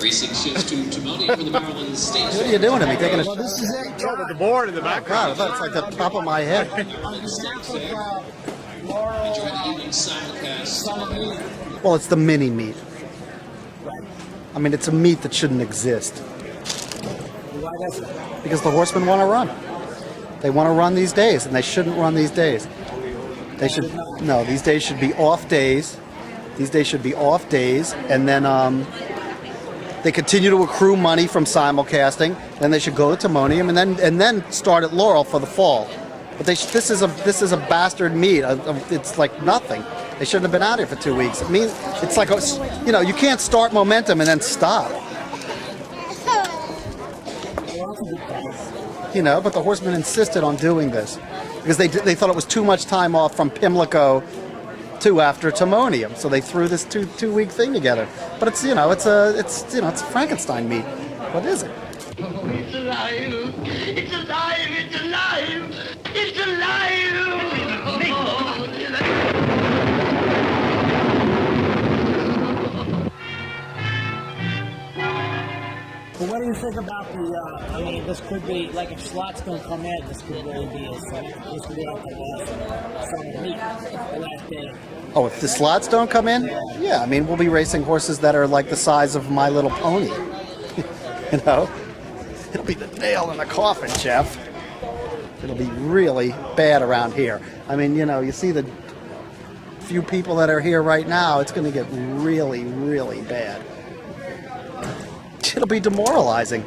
Racing shifts to Moni for the Maryland State. What are you doing to me? Taking a Well, this is it. The board in the background. God, that's like the top of my head. Laurel Enjoy the evening simulcast. Summer Meet. Well, it's the mini meet. I mean, it's a meet that shouldn't exist Why does it? because the horsemen want to run. They want to run these days, and they shouldn't run these days. They should no. These days should be off days. These days should be off days, and then they continue to accrue money from simulcasting. Then they should go to Timonium, and then start at Laurel for the fall. But this is a bastard meet. It's like nothing. They shouldn't have been out here for 2 weeks. It means it's like you can't start momentum and then stop. But the horsemen insisted on doing this because they thought it was too much time off from Pimlico to after Timonium, so they threw this two week thing together. But it's a Frankenstein meet. What is it? It's alive! It's alive! It's alive! It's alive! But what do you think about this could be, like, if slots don't come in, this could really be this could be like the last summer meet, the last day. Oh, if the slots don't come in? Yeah, I mean, we'll be racing horses that are like the size of My Little Pony. It'll be the nail in the coffin, Jeff. It'll be really bad around here. I mean, you see the few people that are here right now, it's going to get really, really bad. It'll be demoralizing.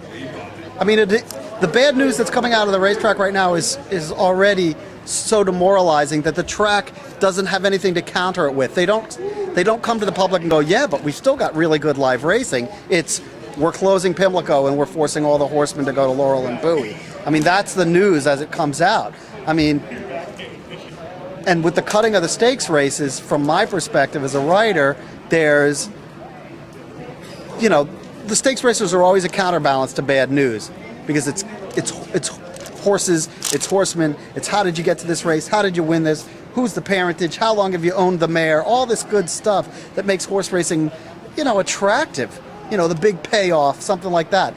I mean, the bad news that's coming out of the racetrack right now is already so demoralizing that the track doesn't have anything to counter it with. They don't come to the public and go, yeah, but we've still got really good live racing. It's we're closing Pimlico and we're forcing all the horsemen to go to Laurel and Bowie. I mean, that's the news as it comes out. I mean, and with the cutting of the stakes races, from my perspective as a writer, there's, the stakes races are always a counterbalance to bad news because it's horses, it's horsemen, it's how did you get to this race, how did you win this, who's the parentage, how long have you owned the mare, all this good stuff that makes horse racing, attractive, the big payoff, something like that.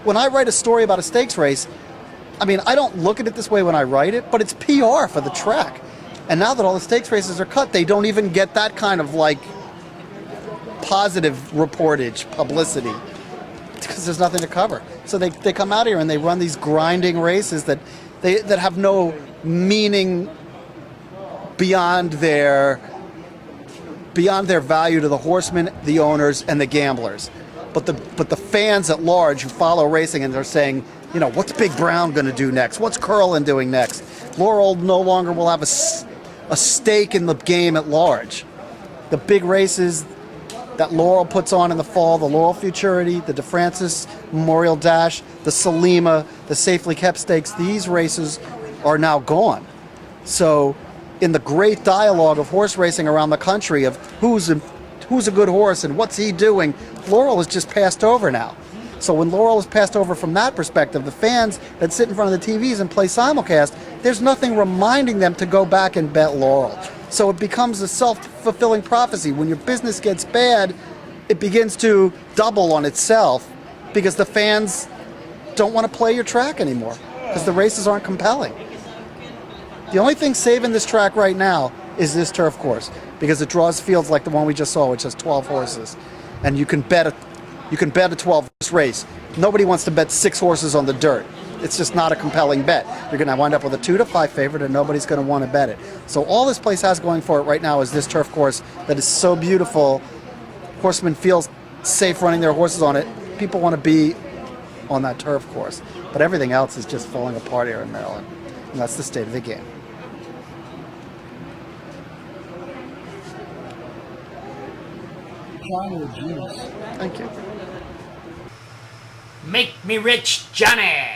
When I write a story about a stakes race, I mean, I don't look at it this way when I write it, but it's PR for the track. And now that all the stakes races are cut, they don't even get that kind of positive reportage, publicity, because there's nothing to cover. So they come out here and they run these grinding races that have no meaning beyond their value to the horsemen, the owners, and the gamblers. But the fans at large who follow racing and they're saying, what's Big Brown going to do next? What's Curlin doing next? Laurel no longer will have a stake in the game at large. The big races that Laurel puts on in the fall, the Laurel Futurity, the DeFrancis Memorial Dash, the Salima, the Safely Kept Stakes, these races are now gone. So in the great dialogue of horse racing around the country of who's a good horse and what's he doing, Laurel is just passed over now. So when Laurel is passed over from that perspective, the fans that sit in front of the TVs and play simulcast, there's nothing reminding them to go back and bet Laurel. So it becomes a self-fulfilling prophecy. When your business gets bad, it begins to double on itself because the fans don't want to play your track anymore because the races aren't compelling. The only thing saving this track right now is this turf course because it draws fields like the one we just saw, which has 12 horses, and you can bet a 12-horse race. Nobody wants to bet 6 horses on the dirt. It's just not a compelling bet. You're going to wind up with a 2-5 favorite, and nobody's going to want to bet it. So all this place has going for it right now is this turf course that is so beautiful. Horsemen feel safe running their horses on it. People want to be on that turf course. But everything else is just falling apart here in Maryland. And that's the state of the game. John, you're a genius. Thank you. Make me rich, Johnny!